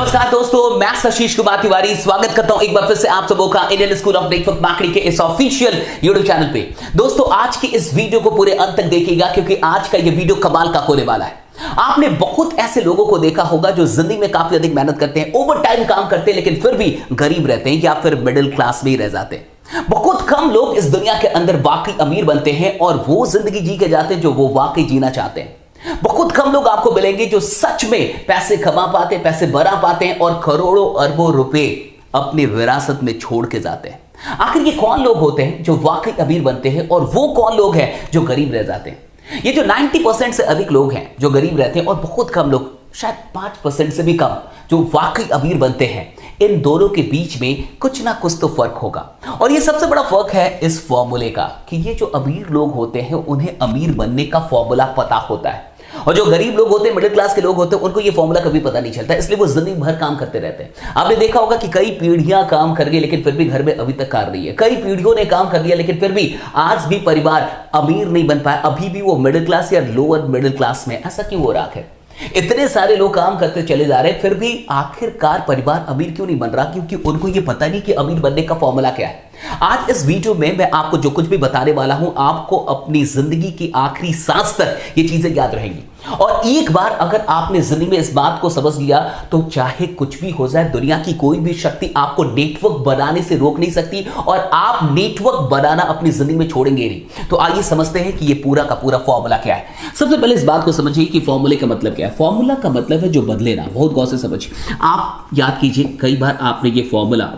नमस्कार दोस्तों, मैं आशीष कुमार तिवारी स्वागत करता हूं एक बार फिर से आप सबों का Indian school of network marketing के इस ऑफिशियल यूट्यूब चैनल पे। दोस्तों आज की इस वीडियो को पूरे अंत तक देखिएगा क्योंकि आज का ये वीडियो कमाल का होने वाला है। आपने बहुत ऐसे लोगों को देखा होगा जो जिंदगी में काफी अधिक मेहनत करते हैं, ओवर टाइम काम करते हैं, लेकिन फिर भी गरीब रहते हैं या फिर मिडिल क्लास में ही रह जाते हैं। बहुत कम लोग इस दुनिया के अंदर वाकई अमीर बनते हैं और वो जिंदगी जी के जाते हैं जो वो वाकई जीना चाहते हैं। बहुत कम लोग आपको मिलेंगे जो सच में पैसे कमा पाते हैं, पैसे बना पाते हैं और करोड़ों अरबों रुपए अपनी विरासत में छोड़ के जाते हैं। आखिर ये कौन लोग होते हैं जो वाकई अमीर बनते हैं और वो कौन लोग हैं जो गरीब रह जाते हैं? ये जो 90% से अधिक लोग हैं जो गरीब रहते हैं और बहुत कम लोग, शायद 5% से भी कम, जो वाकई अमीर बनते हैं, इन दोनों के बीच में कुछ ना कुछ तो फर्क होगा। और ये सबसे बड़ा फर्क है इस फॉर्मूले का कि ये जो अमीर लोग होते हैं उन्हें अमीर बनने का फॉर्मूला पता होता है और जो गरीब लोग होते हैं, मिडिल क्लास के लोग होते हैं, उनको ये फॉर्मूला कभी पता नहीं चलता, इसलिए वो जिंदगी भर काम करते रहते हैं। आपने देखा होगा कि कई पीढ़ियां काम कर रही है लेकिन फिर भी घर में अभी तक कार नहीं है। कई पीढ़ियों ने काम कर लिया लेकिन फिर भी आज भी परिवार अमीर नहीं बन पाया, अभी भी वो मिडिल क्लास या लोअर मिडिल क्लास में। ऐसा क्यों हो रहा है? इतने सारे लोग काम करते चले जा रहे हैं फिर भी आखिरकार परिवार अमीर क्यों नहीं बन रहा? क्योंकि उनको ये पता नहीं कि अमीर बनने का फॉर्मूला क्या है। आज इस वीडियो में मैं आपको जो कुछ भी बताने वाला हूं, आपको अपनी जिंदगी की आखिरी सांस तक ये चीजें याद रहेंगी। और एक बार अगर आपने जिंदगी में इस बात को समझ लिया तो चाहे कुछ भी हो जाए, दुनिया की कोई भी शक्ति आपको नेटवर्क बनाने से रोक नहीं सकती और आप नेटवर्क बनाना अपनी जिंदगी में छोड़ेंगे नहीं। तो आइए समझते हैं कि ये पूरा का पूरा फॉर्मूला क्या है। सबसे पहले इस बात को समझिए कि फॉर्मूले का मतलब क्या है। फॉर्मूला का मतलब है जो बदले ना। बहुत गौर से समझिए। आप याद कीजिए, कई बार आपने ये फॉर्मूला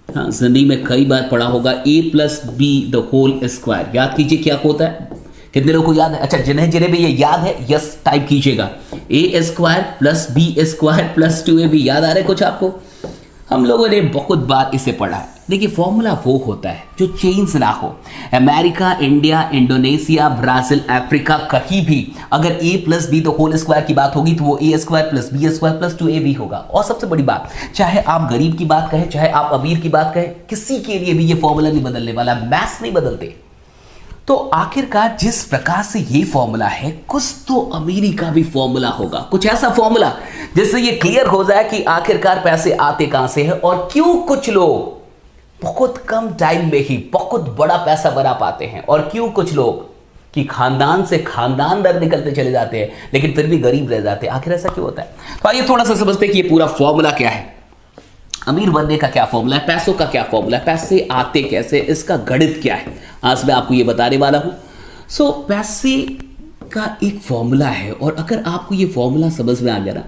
जिंदगी में कई बार पढ़ा होगा, a+b² याद कीजिए क्या होता है। कितने लोगों को याद है? अच्छा, जिन्हें भी ये याद है यस टाइप कीजिएगा। a² + b² + 2ab याद आ रहा है कुछ आपको? हम लोगों ने बहुत बार इसे पढ़ा है। देखिए फॉर्मूला वो होता है जो चेंज ना हो। America, India, Indonesia, Brazil, Africa, कहीं भी अगर a+b² की बात होगी तो वो a² + b² + 2ab होगा। और सबसे बड़ी बात, चाहे आप गरीब की बात कहें, चाहे आप अमीर की बात कहें, किसी के लिए भी ये फॉर्मूला नहीं बदलने वाला। मैथ्स नहीं बदलते। तो आखिरकार जिस प्रकार से ये फॉर्मूला है, कुछ तो अमीरी का भी फॉर्मूला होगा। कुछ ऐसा फॉर्मूला जिससे ये क्लियर हो जाए कि आखिरकार पैसे आते कहां से हैं और क्यों कुछ लोग बहुत कम टाइम में ही बहुत बड़ा पैसा बना पाते हैं और क्यों कुछ लोग कि खानदान से खानदान दर निकलते चले जाते हैं लेकिन फिर भी गरीब रह जाते हैं। आखिर ऐसा क्यों होता है? तो आइए थोड़ा सा समझते हैं कि ये पूरा फॉर्मूला क्या है। अमीर बनने का क्या फॉर्मूला है, पैसों का क्या फॉर्मूला है, पैसे आते कैसे, इसका गणित क्या है, आज मैं आपको ये बताने वाला हूं। पैसे का एक फॉर्मूला है और अगर आपको ये फॉर्मूला समझ में आ गया ना,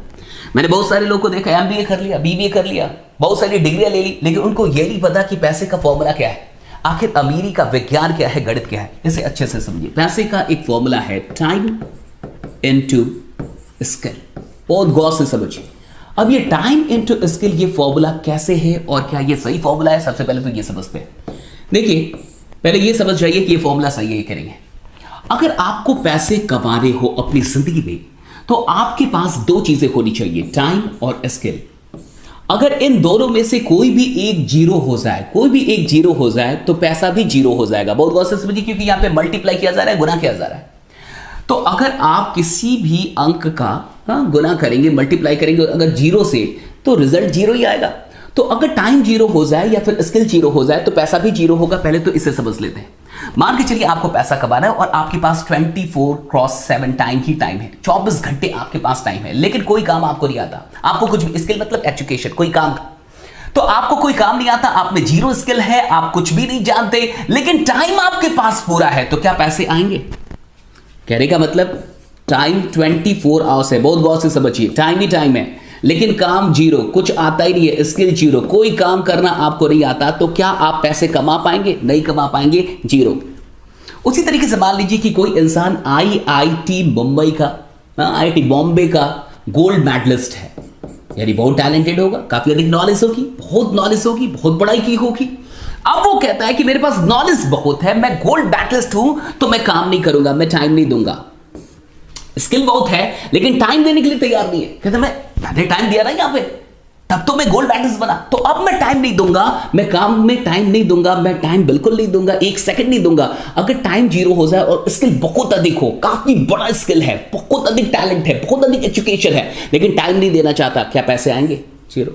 मैंने बहुत सारे लोगों को देखा, MBA कर लिया, BBA कर लिया, बहुत सारी डिग्रियां ले ली, लेकिन उनको ये नहीं पता कि पैसे का फॉर्मूला क्या है, आखिर अमीरी का विज्ञान क्या है, गणित क्या है। इसे अच्छे से समझिए। पैसे का एक फॉर्मूला है टाइम इनटू स्किल। बहुत गौर से समझिए। अब ये टाइम इनटू स्किल, ये फॉर्मूला कैसे है और क्या ये सही फॉर्मूला है? सबसे पहले तो ये समझते हैं। देखिए पहले ये समझ जाइए कि ये फॉर्मूला सही है, ये करेंगे। अगर आपको पैसे कमाने हो अपनी जिंदगी में तो आपके पास दो चीजें होनी चाहिए, टाइम और स्किल। अगर इन दोनों में से कोई भी एक जीरो हो जाए, तो पैसा भी जीरो हो जाएगा। बहुत गौर से समझिए क्योंकि यहां पे मल्टीप्लाई किया जा रहा है, गुना किया जा रहा है। तो अगर आप किसी भी अंक का गुना करेंगे, मल्टीप्लाई करेंगे अगर जीरो से, तो रिजल्ट जीरो ही आएगा। तो अगर टाइम जीरो हो जाए या फिर स्किल जीरो हो जाए तो पैसा भी जीरो होगा। पहले तो इसे समझ लेते हैं। मान के चलिए आपको पैसा कमाना है और आपके पास 24/7 टाइम ही टाइम है, 24 घंटे आपके पास टाइम है, लेकिन कोई काम आपको नहीं आता। आपको कुछ भी, स्किल मतलब एजुकेशन, कोई काम, तो आपको कोई काम नहीं आता, आप में जीरो स्किल है, आप कुछ भी नहीं जानते, लेकिन टाइम आपके पास पूरा है, तो क्या पैसे आएंगे? कहने का मतलब टाइम 24 आवर्स है। बहुत गौर से समझिए, टाइम ही टाइम है लेकिन काम जीरो, कुछ आता ही नहीं है, स्किल जीरो, कोई काम करना आपको नहीं आता, तो क्या आप पैसे कमा पाएंगे? नहीं कमा पाएंगे, जीरो। उसी तरीके से मान लीजिए कि कोई इंसान IIT मुंबई का, IIT बॉम्बे का गोल्ड मेडलिस्ट है, यानी बहुत टैलेंटेड होगा, काफी अधिक नॉलेज होगी, बहुत पढ़ाई की होगी। अब वो कहता है कि मेरे पास नॉलेज बहुत है, मैं गोल्ड मेडलिस्ट हूं, तो मैं काम नहीं करूंगा, मैं टाइम नहीं दूंगा। स्किल बहुत है लेकिन टाइम देने के लिए तैयार नहीं है। कहता मैंने टाइम दिया ना यहाँ पे, तब तो मैं गोल्ड मेडलिस्ट बना, तो अब मैं टाइम नहीं दूंगा, मैं काम में टाइम नहीं दूंगा, मैं टाइम बिल्कुल नहीं दूंगा, 1 सेकंड नहीं दूंगा। अगर टाइम जीरो हो जाए और स्किल बहुत अधिक हो, काफी बड़ा स्किल है, बहुत अधिक टैलेंट है, बहुत अधिक एजुकेशन है, लेकिन टाइम नहीं देना चाहता, क्या पैसे आएंगे? 0।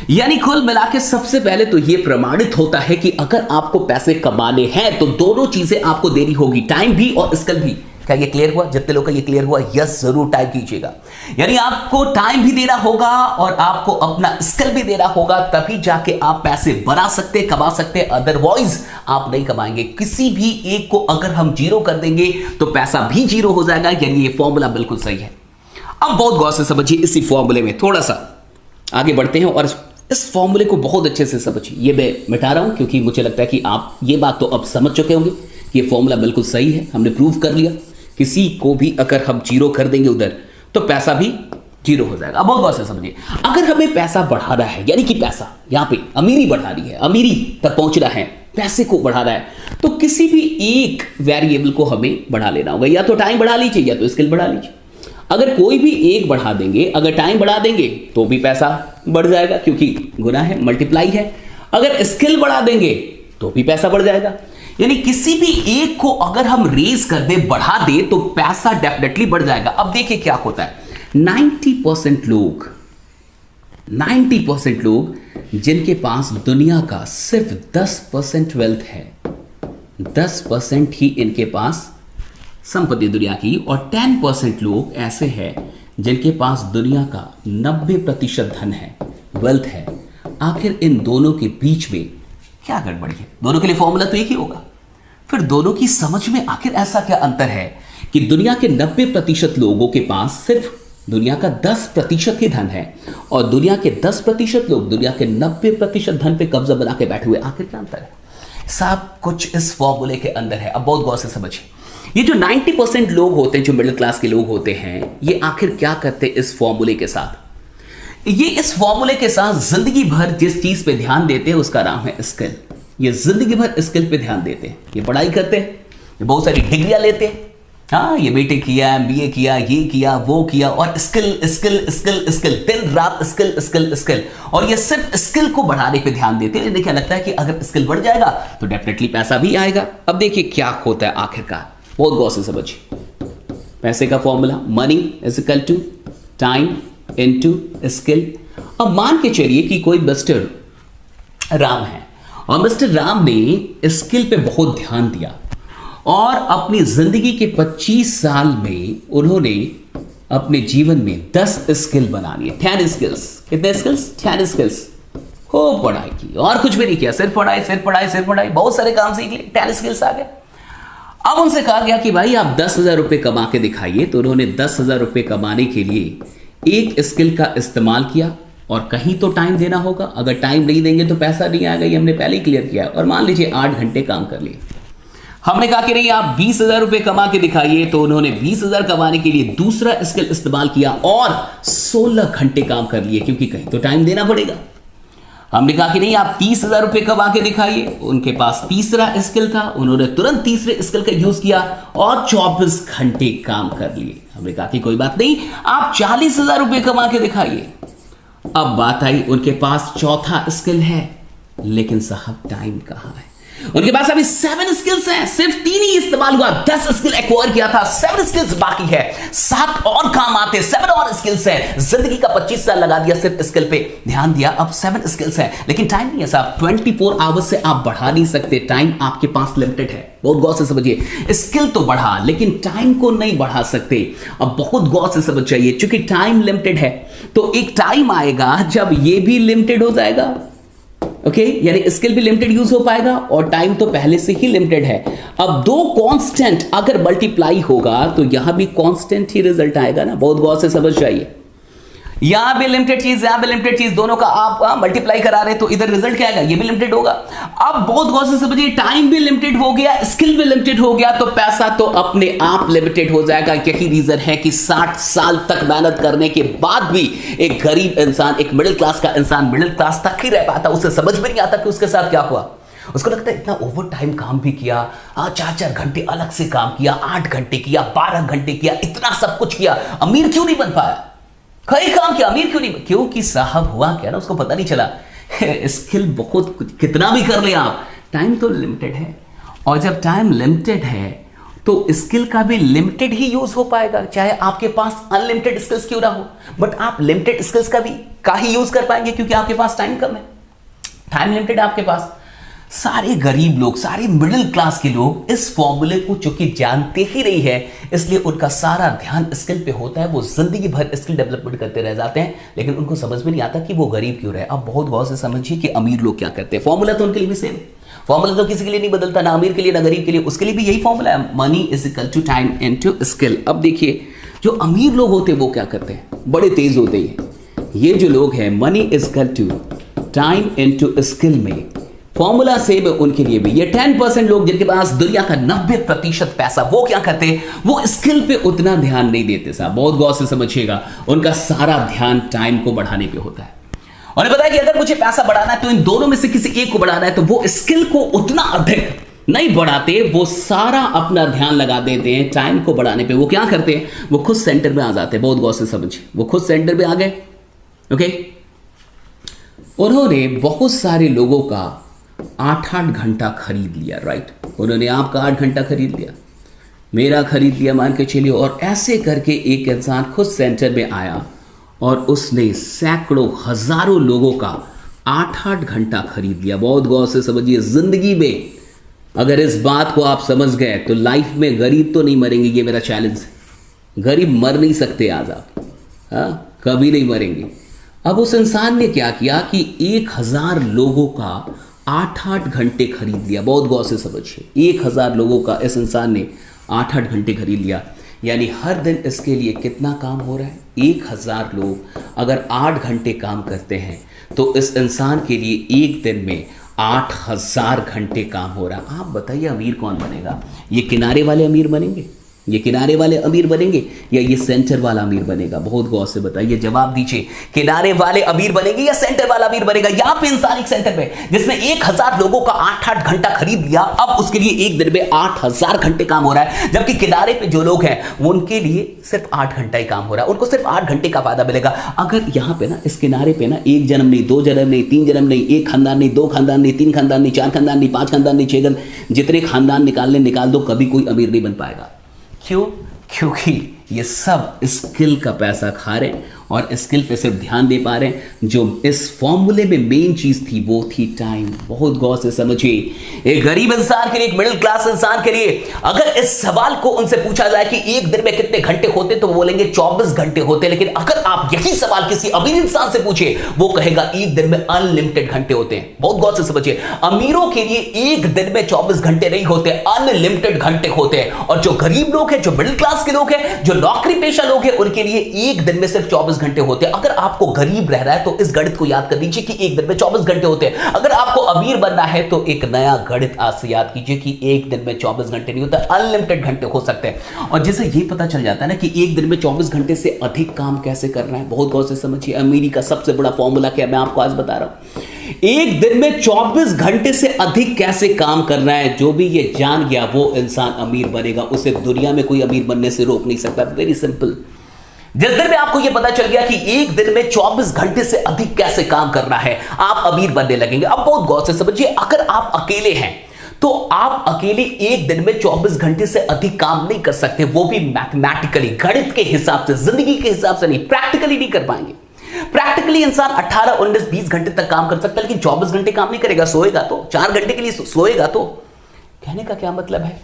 यानी कुल मिला के सबसे पहले तो यह प्रमाणित होता है कि अगर आपको पैसे कमाने हैं तो दोनों चीजें आपको देनी होगी, टाइम भी और स्किल भी। क्या ये क्लियर हुआ? जितने लोग का ये क्लियर हुआ यस जरूर टाइप कीजिएगा। यानी आपको टाइम भी देना होगा और आपको अपना स्किल भी देना होगा, तभी जाके आप पैसे बना सकते, कमा सकते, अदरवाइज आप नहीं कमाएंगे। किसी भी एक को अगर हम जीरो कर देंगे तो पैसा भी जीरो हो जाएगा। यानी ये फॉर्मूला बिल्कुल सही है। अब बहुत गौर से समझिए, इसी फॉर्मूले में थोड़ा सा आगे बढ़ते हैं और इस फॉर्मूले को बहुत अच्छे से समझिए। ये मैं मिटा रहा हूं क्योंकि मुझे लगता है कि आप ये बात तो अब समझ चुके होंगे कि ये फॉर्मूला बिल्कुल सही है, हमने प्रूव कर लिया। किसी को भी अगर हम जीरो कर देंगे उधर तो पैसा भी जीरो हो जाएगा। अब बहुत गौर से समझिए, अगर हमें पैसा बढ़ाना है, यानी कि पैसा यहां पे अमीरी बढ़ानी है, अमीरी तक पहुंचना है, पैसे को बढ़ाना है, तो किसी भी एक वेरिएबल को हमें बढ़ा लेना होगा। या तो टाइम बढ़ा लीजिए या तो स्किल बढ़ा लीजिए। अगर कोई भी एक बढ़ा देंगे, अगर टाइम बढ़ा देंगे तो भी पैसा बढ़ जाएगा क्योंकि गुना है, मल्टीप्लाई है। अगर स्किल बढ़ा देंगे तो भी पैसा बढ़ जाएगा। यानी किसी भी एक को अगर हम रेज कर दे, बढ़ा दे, तो पैसा डेफिनेटली बढ़ जाएगा। अब देखिए क्या होता है, 90% लोग जिनके पास दुनिया का सिर्फ 10% वेल्थ है, 10% ही इनके पास संपत्ति दुनिया की, और 10% लोग ऐसे हैं जिनके पास दुनिया का 90% धन है, वेल्थ है। आखिर इन दोनों के बीच में क्या गड़बड़ी है? दोनों के लिए फॉर्मूला तो एक ही होगा। फिर दोनों की समझ में आखिर ऐसा क्या अंतर है कि दुनिया के 90% लोगों के पास सिर्फ दुनिया का 10% ही धन है और दुनिया के 10% लोग दुनिया के 90% धन पे कब्जा बना के बैठे हुए? आखिर क्या अंतर है? सब कुछ इस फॉर्मूले के अंदर है। अब बहुत गौर से समझिए, ये जो 90% लोग होते हैं, जो मिडिल क्लास के लोग होते हैं, ये आखिर क्या करते हैं इस फॉर्मूले के साथ? ये इस फॉर्मूले के साथ जिंदगी भर जिस चीज पे ध्यान देते हैं उसका नाम है स्किल। ये जिंदगी भर स्किल पे ध्यान देते हैं, ये पढ़ाई करते हैं, ये बहुत सारी डिग्रियां लेते हैं, हाँ ये बीटेक किया, एमबीए किया, ये किया, वो किया, और स्किल स्किल स्किल स्किल, दिन रात स्किल स्किल स्किल, और ये सिर्फ स्किल को बढ़ाने पे ध्यान देते हैं। देखिए लगता है कि अगर स्किल बढ़ जाएगा तो डेफिनेटली पैसा भी आएगा। अब देखिए क्या होता है आखिरकार, बहुत गौर से समझिए। पैसे का formula money is equal to time into skill. अब मान के चलिए कि कोई मिस्टर राम है और मिस्टर राम ने स्किल पे बहुत ध्यान दिया और अपनी जिंदगी के 25 साल में उन्होंने अपने जीवन में 10 स्किल बना लिए, 10 स्किल्स। कितने स्किल्स? 10 स्किल्स। खूब पढ़ाई की और कुछ भी नहीं किया, सिर्फ पढ़ाई सिर्फ पढ़ाई सिर्फ पढ़ाई, बहुत सारे काम सीख लिए, 10 स्किल्स आ गए। अब उनसे कहा गया कि भाई आप 10,000 रुपए कमा के दिखाइए। तो उन्होंने 10,000 रुपए कमाने के लिए एक स्किल का इस्तेमाल किया और कहीं तो टाइम देना होगा। अगर टाइम नहीं देंगे तो पैसा नहीं आएगा, ये हमने पहले ही क्लियर किया। और मान लीजिए 8 घंटे काम कर लिए। हमने कहा कि नहीं आप 20,000 रुपए कमा के दिखाइए, तो उन्होंने 20,000 कमाने के लिए दूसरा स्किल इस्तेमाल किया और 16 घंटे काम कर लिए, क्योंकि कहीं तो टाइम देना पड़ेगा। हमने कहा कि नहीं आप 30,000 रुपए कमा के दिखाइए, उनके पास तीसरा स्किल था, उन्होंने तुरंत तीसरे स्किल का यूज किया और 24 घंटे काम कर लिए। हमने कहा कि कोई बात नहीं, आप 40,000 रुपए कमा के दिखाइए। अब बात आई उनके पास चौथा स्किल है, लेकिन साहब टाइम कहां है? उनके पास अभी 7 स्किल्स हैं, सिर्फ 3 ही इस्तेमाल हुआ। 10 स्किल एक्वायर किया था, 7 स्किल्स बाकी है, 7 और काम आते, 7 और स्किल्स हैं। जिंदगी का 25 साल लगा दिया सिर्फ स्किल पे ध्यान दिया, अब 7 स्किल्स हैं, लेकिन टाइम नहीं है साहब। 24 आवर्स से आप बढ़ा नहीं सकते, टाइम आपके पास लिमिटेड है। बहुत गौर से समझिए, स्किल तो बढ़ा लेकिन टाइम को नहीं बढ़ा सकते। अब बहुत गौर से समझ जाइए, चूंकि टाइम लिमिटेड है तो एक टाइम आएगा जब ये भी लिमिटेड हो जाएगा। ओके, यानी स्किल भी लिमिटेड यूज हो पाएगा और टाइम तो पहले से ही लिमिटेड है। अब 2 कांस्टेंट अगर मल्टीप्लाई होगा तो यहां भी कांस्टेंट ही रिजल्ट आएगा ना। बहुत गौर से समझ जाइए, यहां भी लिमिटेड चीज, यहां भी लिमिटेड चीज, दोनों का आप मल्टीप्लाई करा रहे तो इधर रिजल्ट क्या आएगा? ये भी लिमिटेड होगा। अब बहुत गौर से समझिए, टाइम भी लिमिटेड हो गया, स्किल भी लिमिटेड हो गया, तो पैसा तो अपने आप लिमिटेड हो जाएगा। यही रीजन है कि 60 साल तक मेहनत करने के बाद भी एक गरीब इंसान, एक मिडिल क्लास का इंसान मिडिल क्लास तक ही रह पाता, उसे समझ में नहीं आता कि उसके साथ क्या हुआ। उसको लगता है इतना ओवर टाइम काम भी किया, 4-4 घंटे अलग से काम किया, 8 घंटे किया, 12 घंटे किया, इतना सब कुछ किया, अमीर क्यों नहीं बन पाया? कई काम किया, अमीर क्यों नहीं? क्योंकि साहब हुआ क्या ना, उसको पता नहीं चला। स्किल बहुत कितना भी कर ले आप, टाइम तो लिमिटेड है, और जब टाइम लिमिटेड है तो स्किल का भी लिमिटेड ही यूज हो पाएगा, चाहे आपके पास अनलिमिटेड स्किल्स क्यों ना हो, बट आप लिमिटेड स्किल्स का ही यूज कर पाएंगे क्योंकि आपके पास टाइम कम है, टाइम लिमिटेड है आपके पास। सारे गरीब लोग, सारे मिडिल क्लास के लोग इस फॉर्मूले को चूंकि जानते ही नहीं है, इसलिए उनका सारा ध्यान स्किल पे होता है, वो जिंदगी भर स्किल डेवलपमेंट करते रह जाते हैं, लेकिन उनको समझ में नहीं आता कि वो गरीब क्यों रहे। अब बहुत गौर से समझिए कि अमीर लोग क्या करते हैं, फॉर्मूला तो उनके लिए भी सेम, फॉर्मूला तो किसी के लिए नहीं बदलता, ना अमीर के लिए ना गरीब के लिए, उसके लिए भी यही फॉर्मूला है, money is equal to time into skill. अब देखिए जो अमीर लोग होते हैं वो क्या करते हैं, बड़े तेज होते हैं। ये जो लोग हैं money is equal to time into skill में फॉर्मूला सेम है उनके लिए भी। ये 10% लोग जिनके पास दुनिया का 90% पैसा, वो क्या करते हैं, वो स्किल पे उतना ध्यान नहीं देते साहब, बहुत गौर से समझिएगा, उनका सारा ध्यान टाइम को बढ़ाने पे होता है। और पता है कि अगर मुझे पैसा बढ़ाना है तो इन दोनों में से किसी एक को बढ़ाना है, तो वो स्किल को उतना अधिक नहीं बढ़ाते, वो सारा अपना ध्यान लगा देते हैं टाइम को बढ़ाने पे। वो क्या करते हैं, वो खुद सेंटर में आ जाते हैं, बहुत गौर से समझिए, वो खुद सेंटर में आ गए। ओके, उन्होंने बहुत सारे लोगों का 8-8 घंटा खरीद लिया, राइट, उन्होंने आपका 8 घंटा खरीद लिया, मेरा खरीद लिया मान के चलिए, और ऐसे करके एक इंसान खुद सेंटर में आया और उसने सैकड़ों हजारों लोगों का 8-8 घंटा खरीद लिया। बहुत गौर से समझिए, जिंदगी में अगर इस बात को आप समझ गए तो लाइफ में गरीब तो नहीं मरेंगे, ये मेरा चैलेंज है, गरीब मर नहीं सकते आज आप, हाँ कभी नहीं मरेंगे। अब उस इंसान ने क्या किया कि 1000 लोगों का 8-8 घंटे खरीद लिया, बहुत गौर से समझिए, 1000 लोगों का इस इंसान ने 8-8 घंटे खरीद लिया, यानी हर दिन इसके लिए कितना काम हो रहा है, 1000 लोग अगर 8 घंटे काम करते हैं तो इस इंसान के लिए एक दिन में 8000 घंटे काम हो रहा है। आप बताइए अमीर कौन बनेगा, ये किनारे वाले अमीर बनेंगे, ये किनारे वाले अमीर बनेंगे या ये सेंटर वाला अमीर बनेगा, बहुत गौर से बताइए, जवाब दीजिए, किनारे वाले अमीर बनेंगे या सेंटर वाला अमीर बनेगा। यहां पे इंसान एक सेंटर में जिसने 1000 लोगों का 8-8 घंटा खरीद लिया, अब उसके लिए एक दिन में 8000 घंटे काम हो रहा है, जबकि किनारे पे जो लोग हैं वो उनके लिए सिर्फ 8 घंटा ही काम हो रहा है, उनको सिर्फ 8 घंटे का फायदा मिलेगा। अगर यहां पे ना इस किनारे पे ना 1 जन्म नहीं, 2 जन्म नहीं, 3 जन्म नहीं, 1 खानदान नहीं, 2 खानदान नहीं, 3 खानदान नहीं, 4 खानदान नहीं, 5 खानदान नहीं, 6 खानदान, जितने खानदान निकालने निकाल दो, कभी कोई अमीर नहीं बन पाएगा। क्यों? क्योंकि ये सब स्किल का पैसा खा रहे हैं और स्किल पे सिर्फ ध्यान दे पा रहे हैं। जो इस फॉर्मूले में मेन चीज थी वो थी टाइम। बहुत गौर से समझिए, एक गरीब इंसान के लिए, एक मिडिल क्लास इंसान के लिए अगर इस सवाल को उनसे पूछा जाए कि एक दिन में कितने घंटे होते, तो वो बोलेंगे 24 घंटे होते। लेकिन अगर आप यही सवाल किसी अमीर इंसान से पूछे, वो कहेगा एक दिन में अनलिमिटेड घंटे होते हैं। बहुत गौर से समझिए, अमीरों के लिए एक दिन में 24 घंटे नहीं होते, अनलिमिटेड घंटे होते हैं। और जो गरीब लोग हैं, जो मिडिल क्लास के लोग हैं, जो नौकरी पेशा लोग हैं, उनके लिए एक दिन में सिर्फ 24 घंटे होते हैं। अगर आपको गरीब रह रहा है तो इस गणित को याद कर लीजिए कि एक दिन में 24 घंटे होते हैं। अगर आपको अमीर बनना है तो एक नया गणित आज से याद कीजिए कि एक दिन में 24 घंटे नहीं होता, अनलिमिटेड घंटे हो सकते हैं। और जैसे ये पता चल जाता है ना कि एक दिन में 24 घंटे से अधिक काम कैसे करना है, बहुत गौर से समझिए। अमीरी का सबसे बड़ा फॉर्मूला क्या मैं आपको आज बता रहा हूं। एक दिन में 24 घंटे से अधिक कैसे काम करना है, जो भी ये जान गया वो इंसान अमीर बनेगा। उसे दुनिया में कोई अमीर बनने से रोक नहीं सकता। Very simple. जिस दिन में आपको यह पता चल गया कि एक दिन में 24 घंटे से अधिक कैसे काम करना है, आप अमीर बनने लगेंगे। अब बहुत गौर से समझिए, अगर आप अकेले हैं तो आप अकेले एक दिन में 24 घंटे से अधिक काम नहीं कर सकते, वो भी मैथमेटिकली, गणित के हिसाब से, जिंदगी के हिसाब से नहीं, प्रैक्टिकली नहीं कर पाएंगे। प्रैक्टिकली इंसान 18, 19, 20 घंटे तक काम कर सकता है, लेकिन 24 घंटे काम नहीं करेगा। सोएगा तो 4 घंटे के लिए सोएगा तो। कहने का क्या मतलब है,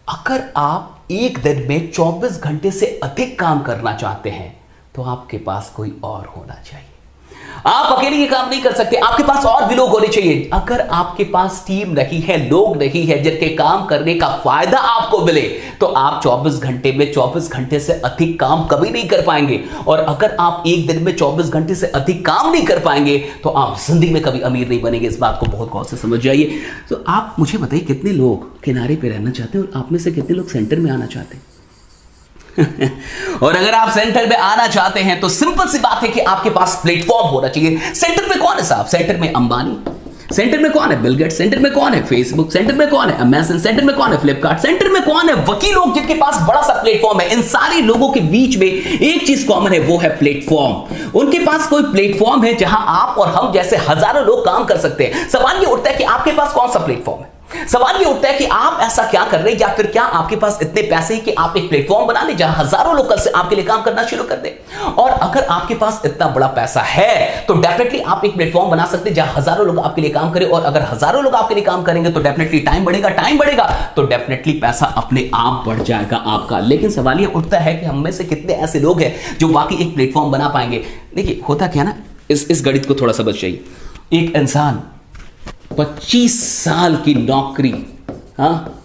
अगर आप एक दिन में 24 घंटे से अधिक काम करना चाहते हैं तो आपके पास कोई और होना चाहिए। आप अकेले ये काम नहीं कर सकते, आपके पास और भी लोग होने चाहिए। अगर आपके पास टीम नहीं है, लोग नहीं है जिनके काम करने का फायदा आपको मिले, तो आप 24 घंटे में 24 घंटे से अधिक काम कभी नहीं कर पाएंगे। और अगर आप एक दिन में 24 घंटे से अधिक काम नहीं कर पाएंगे तो आप जिंदगी में कभी अमीर नहीं बनेंगे। इस बात को बहुत गौर से समझ जाइए। तो आप मुझे बताइए, कितने लोग किनारे पे रहना चाहते हैं और आप में से कितने लोग सेंटर में आना चाहते हैं? और अगर आप सेंटर में आना चाहते हैं तो सिंपल सी बात है कि आपके पास प्लेटफॉर्म होना चाहिए। सेंटर में कौन है साहब? सेंटर में अंबानी, सेंटर में कौन है? बिल गेट्स, सेंटर में कौन है? फेसबुक, सेंटर में कौन है? अमेज़न, सेंटर में कौन है? फ्लिपकार्ट, सेंटर में कौन है? वकील लोग जिनके पास बड़ा सा प्लेटफॉर्म है। इन सारे लोगों के बीच में एक चीज कॉमन है, वो है प्लेटफॉर्म। उनके पास कोई प्लेटफॉर्म है जहां आप और हम जैसे हजारों लोग काम कर सकते हैं। सवाल ये उठता है कि आपके पास कौन सा प्लेटफॉर्म है? सवाल ये उठता है कि आप ऐसा क्या कर रहे हैं, या फिर क्या आपके पास इतने पैसे हैं कि आप एक प्लेटफॉर्म बना लें जहां हजारों लोग कल से आपके लिए काम करना शुरू कर दें। और अगर आपके पास इतना बड़ा पैसा है तो डेफिनेटली आप एक प्लेटफॉर्म बना सकते हैं जहां हजारों लोग आपके लिए काम करें, और अगर हजारों लोग आपके लिए काम करेंगे तो डेफिनेटली टाइम बढ़ेगा तो डेफिनेटली पैसा अपने आप बढ़ जाएगा आपका। लेकिन सवाल ये उठता है कि हम में से कितने ऐसे लोग हैं जो वाकई एक प्लेटफॉर्म बना पाएंगे। देखिए होता क्या ना, इस गणित को थोड़ा समझ जाइए। एक इंसान 25 साल की नौकरी, हाँ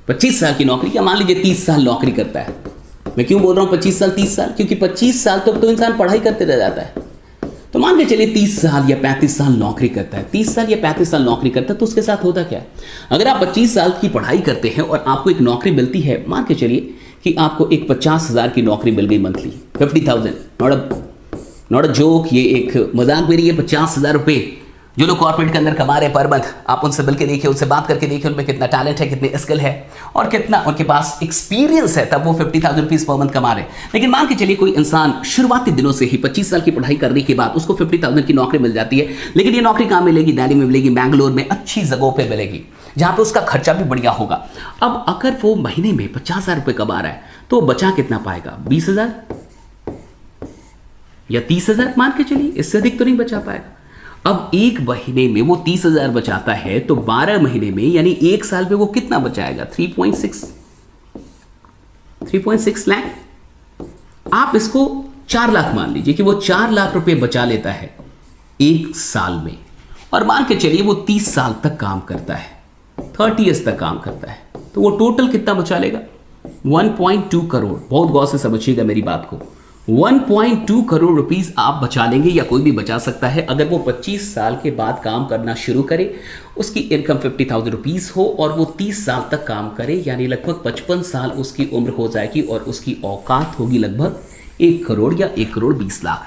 25 साल की नौकरी, या मान लीजिए 30 साल नौकरी करता है। मैं क्यों बोल रहा हूं 25 साल 30 साल, क्योंकि 25 साल तक तो इंसान पढ़ाई करते रह जाता है। तो मान के चलिए 30 साल या 35 साल नौकरी करता है, 30 साल या 35 साल नौकरी करता है, तो उसके साथ होता क्या? अगर आप 25 साल की पढ़ाई करते हैं और आपको एक नौकरी मिलती है, मान के चलिए कि आपको एक 50,000 की नौकरी मिल गई मंथली, 50,000, नॉट अ जोक, ये एक मजाक भी नहीं है। 50,000 रुपये जो लोग कॉर्पोरेट के अंदर कमा रहे हैं पर मंथ, आप उनसे मिलकर देखिए, उनसे बात करके देखिए उनमें कितना टैलेंट है, कितनी स्किल है और कितना उनके पास एक्सपीरियंस है, तब वो 50,000 रुपीज पर मंथ कमा रहे हैं। लेकिन मान के चलिए कोई इंसान शुरुआती दिनों से ही 25 साल की पढ़ाई करने के बाद उसको 50,000 की नौकरी मिल जाती है। लेकिन ये नौकरी कहाँ मिलेगी? दिल्ली में मिलेगी, बैंगलोर में, अच्छी जगहों पर मिलेगी जहां पे उसका खर्चा भी बढ़िया होगा। अब अगर वो महीने में 50,000 रुपये कमा रहा है तो बचा कितना पाएगा? 20,000 या 30,000 मान के चलिए, इससे अधिक तो नहीं बचा पाएगा। अब एक महीने में वो 30,000 बचाता है तो 12 महीने में यानी एक साल में वो कितना बचाएगा? 3.6 लाख। आप इसको 4 लाख मान लीजिए कि वो 4 लाख रुपए बचा लेता है एक साल में, और मान के चलिए वो 30 साल तक काम करता है, 30 ईयर्स तक काम करता है, तो वो टोटल कितना बचा लेगा? 1.2 करोड़। बहुत गौर से समझिएगा मेरी बात को। 1.2 करोड़ रुपीस आप बचा लेंगे, या कोई भी बचा सकता है अगर वो 25 साल के बाद काम करना शुरू करे, उसकी इनकम 50,000 रुपीस हो और वो 30 साल तक काम करे, यानी लगभग 55 साल उसकी उम्र हो जाएगी और उसकी औकात होगी लगभग 1 करोड़ या 1 करोड़ 20 लाख।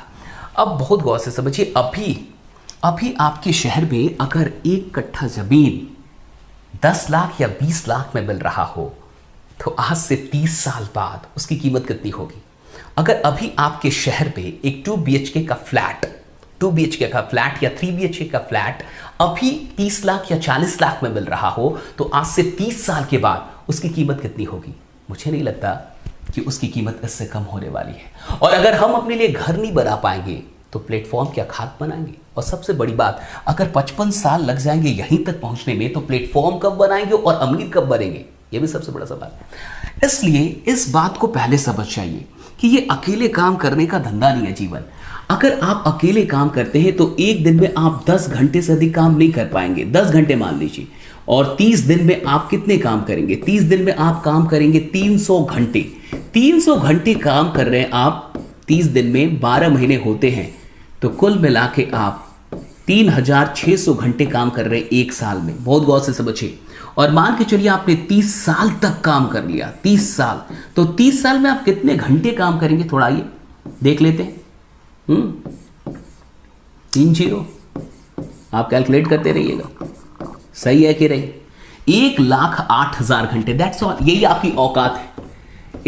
अब बहुत गौर से समझिए, अभी आपके शहर में अगर 1 कट्ठा जमीन 10 लाख या 20 लाख में मिल रहा हो तो आज से 30 साल बाद उसकी कीमत कितनी होगी? अगर अभी आपके शहर में एक 2 BHK का फ्लैट या 3 BHK का फ्लैट अभी 30 लाख या 40 लाख में मिल रहा हो तो आज से 30 साल के बाद उसकी कीमत कितनी होगी? मुझे नहीं लगता कि उसकी कीमत इससे कम होने वाली है। और अगर हम अपने लिए घर नहीं बना पाएंगे तो प्लेटफॉर्म क्या खाद बनाएंगे? और सबसे बड़ी बात, अगर 55 साल लग जाएंगे यहीं तक पहुंचने में तो प्लेटफॉर्म कब बनाएंगे और अमीर कब बनेंगे? ये भी सबसे बड़ा सवाल है। इसलिए इस बात को पहले समझ जाइए कि ये अकेले काम करने का धंधा नहीं है जीवन। अगर आप अकेले काम करते हैं तो एक दिन में आप 10 घंटे से अधिक काम नहीं कर पाएंगे, 10 घंटे मान लीजिए, और 30 दिन में आप कितने काम करेंगे? 30 दिन में आप काम करेंगे 300 घंटे। 300 घंटे काम कर रहे हैं आप 30 दिन में, 12 महीने होते हैं, तो कुल मिला के आप 3,600 घंटे काम कर रहे हैं एक साल में। बहुत गौर से समझिए। और मान के चलिए आपने 30 साल तक काम कर लिया, 30 साल, तो 30 साल में आप कितने घंटे काम करेंगे? थोड़ा आइए देख लेते हैं। 3 0 आप कैलकुलेट करते रहिएगा, सही है कि नहीं? 1,08,000 घंटे, दैट्स ऑल। यही आपकी औकात है।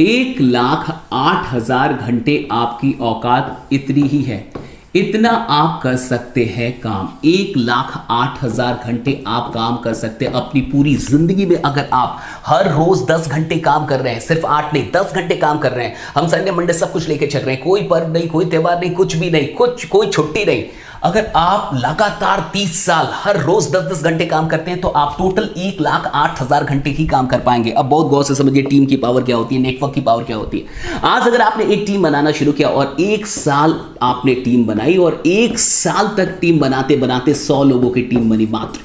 1,08,000 घंटे आपकी औकात इतनी ही है, इतना आप कर सकते हैं काम। 1,08,000 घंटे आप काम कर सकते हैं अपनी पूरी जिंदगी में। अगर आप हर रोज 10 घंटे काम कर रहे हैं, सिर्फ 8 नहीं 10 घंटे काम कर रहे हैं, हम संडे मंडे सब कुछ लेके चल रहे हैं, कोई पर्व नहीं, कोई त्योहार नहीं, कुछ भी नहीं, कोई छुट्टी नहीं। अगर आप लगातार 30 साल हर रोज 10-10 घंटे काम करते हैं तो आप टोटल 1,08,000 घंटे ही काम कर पाएंगे। अब बहुत गौर से समझिए टीम की पावर क्या होती है, नेटवर्क की पावर क्या होती है। आज अगर आपने एक टीम बनाना शुरू किया और 1 साल आपने टीम बनाई और 1 साल तक टीम बनाते बनाते 100 लोगों की टीम बनी मात्र।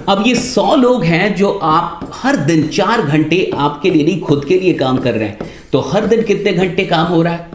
अब ये 100 लोग हैं जो आप हर दिन 4 घंटे आपके लिए नहीं खुद के लिए काम कर रहे हैं, तो हर दिन कितने घंटे काम हो रहा है?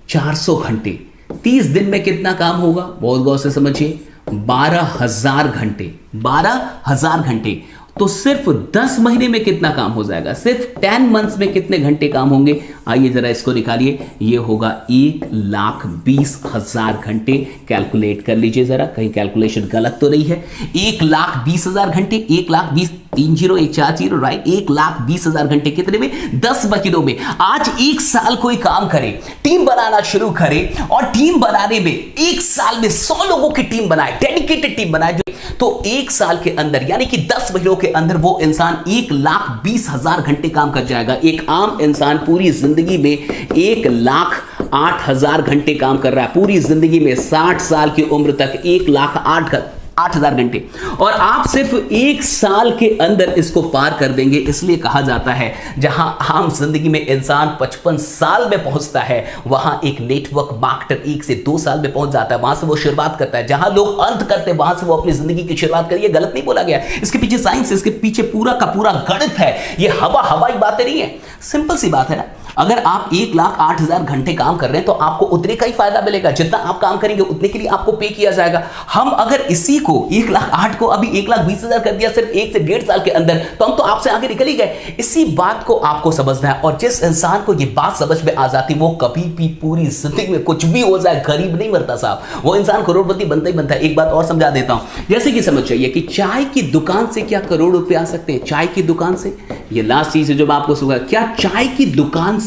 400 घंटे। 30 दिन में कितना काम होगा? बहुत गौर से समझिए, 12,000 घंटे। 12,000 घंटे तो सिर्फ 10 महीने में कितना काम हो जाएगा? सिर्फ 10 मंथ्स में कितने घंटे काम होंगे? आइए जरा इसको निकालिए। ये होगा 1,20,000 घंटे। कैलकुलेट कर लीजिए जरा, कहीं कैलकुलेशन गलत तो नहीं है। 1,20,000 घंटे, 1,20,000 30,140 राइट, 1,20,000 घंटे कितने में? 10 महीनों में। आज 1 साल कोई काम करे, टीम बनाना शुरू करे और टीम बनाने में 1 साल में 100 लोगों की टीम बनाए, डेडिकेटेड टीम बनाए, तो 1 साल के अंदर यानी कि 10 महीनों के अंदर वो इंसान 1,20,000 घंटे काम कर जाएगा। एक आम इंसान पूरी जिंदगी में 1,08,000 घंटे काम कर रहा है, पूरी जिंदगी में 60 साल की उम्र तक 1,08,000 घंटे, और आप सिर्फ 1 साल के अंदर इसको पार कर देंगे। इसलिए कहा जाता है जहां आम जिंदगी में इंसान 55 साल में पहुंचता है, वहां एक नेटवर्क मार्केटर 1 से 2 साल में पहुंच जाता है, वहां से वो शुरुआत करता है। जहां लोग अंत करते हैं वहां से वो अपनी जिंदगी की शुरुआत करिए। गलत नहीं बोला गया, इसके पीछे साइंस है, इसके पीछे पूरा का पूरा गणित है। ये हवाई बातें नहीं है, सिंपल सी बात है ना। अगर आप 1,08,000 घंटे काम कर रहे हैं तो आपको उतने का ही फायदा मिलेगा, जितना आप काम करेंगे उतने के लिए आपको पे किया जाएगा। हम अगर इसी को 1,08,000 को अभी 1,20,000 कर दिया सिर्फ 1 से 1.5 साल के अंदर, तो हम तो आपसे आगे निकल ही गए। इसी बात को आपको समझना है, और जिस इंसान को ये बात समझ में आ जाती वो कभी भी पूरी जिंदगी में कुछ भी हो जाए गरीब नहीं मरता साहब, वो इंसान करोड़पति बनता ही बनता है। एक बात और समझा देता हूं, जैसे कि समझ जाइए कि चाय की दुकान से क्या करोड़ रुपए आ सकते हैं? चाय की दुकान से, ये लास्ट चीज है जो मैं आपको सुना, क्या चाय की दुकान से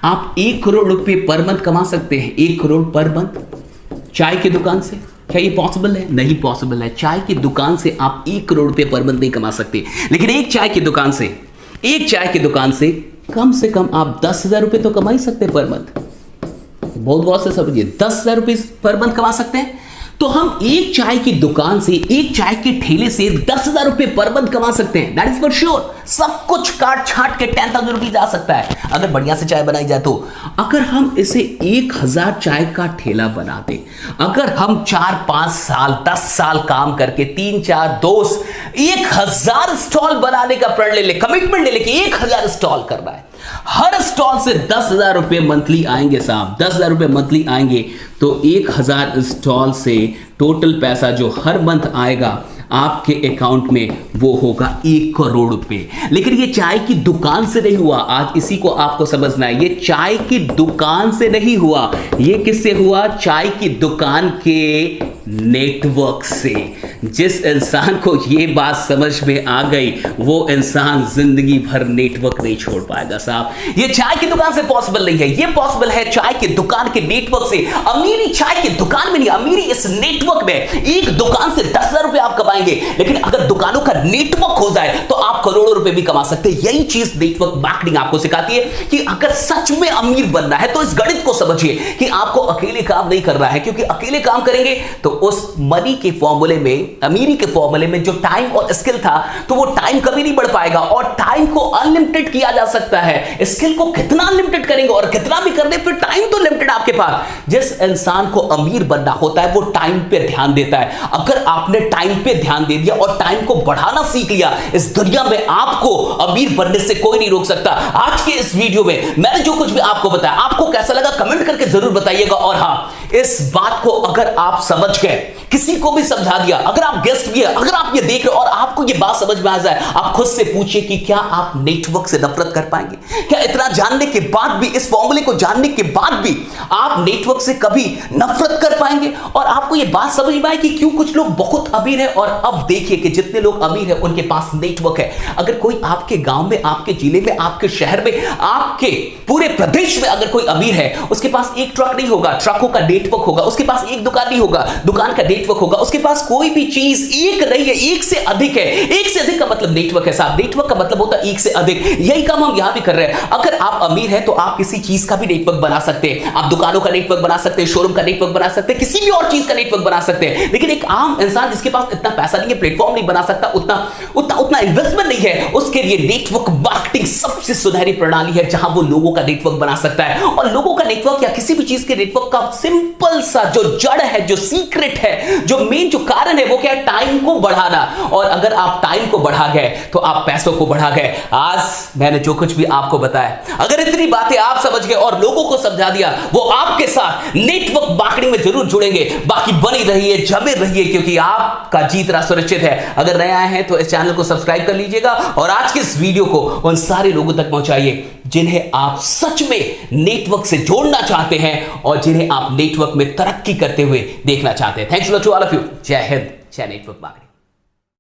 आप 1 करोड़ रुपए पर मंथ कमा सकते हैं? 1 करोड़ पर मंथ चाय की दुकान से, क्या ये पॉसिबल है? नहीं पॉसिबल है। चाय की दुकान से आप 1 करोड़ रुपए पर मंथ नहीं कमा सकते, लेकिन एक चाय की दुकान से कम आप 10,000 रुपए तो कमा ही सकते हैं पर मंथ। बहुत गौर से समझिए, 10,000 रुपए पर मंथ कमा सकते हैं। तो हम एक चाय की दुकान से, एक चाय के ठेले से 10,000 रुपए पर मंथ कमा सकते हैं, दैट इज फॉर श्योर। सब कुछ काट छाट के 10,000 रुपीज आ सकता है अगर बढ़िया से चाय बनाई जाए तो। अगर हम इसे 1,000 चाय का ठेला बना दें, अगर हम 4-5 साल 10 साल काम करके 3-4 दोस्त 1,000 स्टॉल बनाने का प्रण ले ले, कमिटमेंट ले ले कि 1,000 स्टॉल करना है, हर स्टॉल से 10,000 रुपए मंथली आएंगे साहब, 10,000 रुपए मंथली आएंगे, तो 1,000 स्टॉल से टोटल पैसा जो हर मंथ आएगा आपके अकाउंट में वो होगा 1 करोड़ रुपए। लेकिन ये चाय की दुकान से नहीं हुआ, आज इसी को आपको समझना है। ये चाय की दुकान से नहीं हुआ, ये किससे हुआ? चाय की दुकान के नेटवर्क से। जिस इंसान को ये बात समझ में आ गई वो इंसान जिंदगी भर नेटवर्क नहीं छोड़ पाएगा साहब। ये चाय की दुकान से पॉसिबल नहीं है, ये पॉसिबल है चाय की दुकान के नेटवर्क से। अमीरी चाय की दुकान में नहीं, अमीरी इस नेटवर्क में। एक दुकान से 10,000 रुपए आप कमाएंगे, लेकिन अगर दुकानों का नेटवर्क हो जाए तो आप करोड़ों रुपए भी कमा सकते हैं। यही चीज नेटवर्क मार्केटिंग आपको सिखाती है कि अगर सच में अमीर बनना है तो इस गणित को समझिए कि आपको अकेले काम नहीं करना है, क्योंकि अकेले काम करेंगे तो उस मनी के फॉर्मूले में, अमीरी के फॉर्मूले में जो टाइम और स्किल था, तो वो टाइम कभी नहीं बढ़ पाएगा। और टाइम को अनलिमिटेड किया जा सकता है, स्किल को कितना अनलिमिटेड करेंगे और कितना भी कर दे, फिर टाइम तो लिमिटेड आपके पास। जिस इंसान को अमीर बनना होता है वो टाइम पे ध्यान देता है। अगर आपने टाइम पे ध्यान दे दिया और टाइम को बढ़ाना सीख लिया, इस दुनिया में आपको अमीर बनने से कोई नहीं रोक सकता। आज के इस वीडियो में मैंने जो कुछ भी आपको बताया, आपको कैसा लगा कमेंट करके जरूर बताइएगा। और हाँ, इस बात को अगर आप समझ गए, किसी को भी समझा दिया, अगर आप गेस्ट भी है, अगर आप ये देख रहे हो और आपको ये बात समझ में आ जाए, आप खुद से पूछिए कि क्या आप नेटवर्क से नफरत कर पाएंगे? क्या इतना जानने के बाद भी, इस फॉर्मूले को जानने के बाद भी आप नेटवर्क से कभी नफरत कर पाएंगे? और आपको ये बात समझ में आए कि क्यों कुछ लोग बहुत अमीर है। और अब देखिए कि जितने लोग अमीर है उनके पास नेटवर्क है। अगर कोई आपके गांव में, आपके जिले में, आपके शहर में, आपके पूरे प्रदेश में अगर कोई अमीर है, उसके पास एक ट्रक नहीं होगा, ट्रकों का नेटवर्क होगा, उसके पास एक दुकान नहीं होगा, दुकान का नेटवर्क होगा, उसके पास कोई भी चीज एक नहीं है, एक से अधिक है। एक से अधिक का मतलब नेटवर्क है साहब, नेटवर्क का मतलब होता है एक से अधिक। यही काम हम यहां भी कर रहे हैं। अगर आप अमीर है तो आप किसी चीज का भी नेटवर्क बना सकते हैं, आप दुकानों का नेटवर्क बना सकते हैं, शोरूम का नेटवर्क बना सकते हैं, किसी भी और चीज का नेटवर्क बना सकते हैं। लेकिन एक आम इंसान जिसके पास इतना पैसा नहीं है, प्लेटफॉर्म नहीं बना सकता, उतना इन्वेस्टमेंट नहीं है, उसके लिए नेटवर्क मार्केटिंग सबसे सुनहरी प्रणाली है, जहां वो लोगों का नेटवर्क बना सकता है। और लोगों का नेटवर्क या किसी भी चीज के नेटवर्क का सिंपल सा जो जड़ है, जो सीक्रेट है, जो मेन जो कारण है, वो क्या है? टाइम को बढ़ाना। और अगर आप टाइम को बढ़ा गए तो आप पैसों को बढ़ा गए। आज मैंने जो कुछ भी आपको बताया, अगर इतनी बातें आप समझ गए और लोगों को समझा दिया, वो आपके साथ नेटवर्क मार्केटिंग में जरूर जुड़ेंगे। बाकी बनी रहिए, जमे रहिए, क्योंकि आपका जीतना सुनिश्चित है। अगर नए आए हैं तो इस चैनल को सब्सक्राइब कर लीजिएगा और आज के इस वीडियो को उन सारे लोगों तक पहुंचाइए जिन्हें आप सच में नेटवर्क से जोड़ना चाहते हैं और जिन्हें आप नेटवर्क में तरक्की करते हुए देखना चाहते हैं। Thanks to all of you. जय हिंद, जय नेटवर्क मार्केटिंग।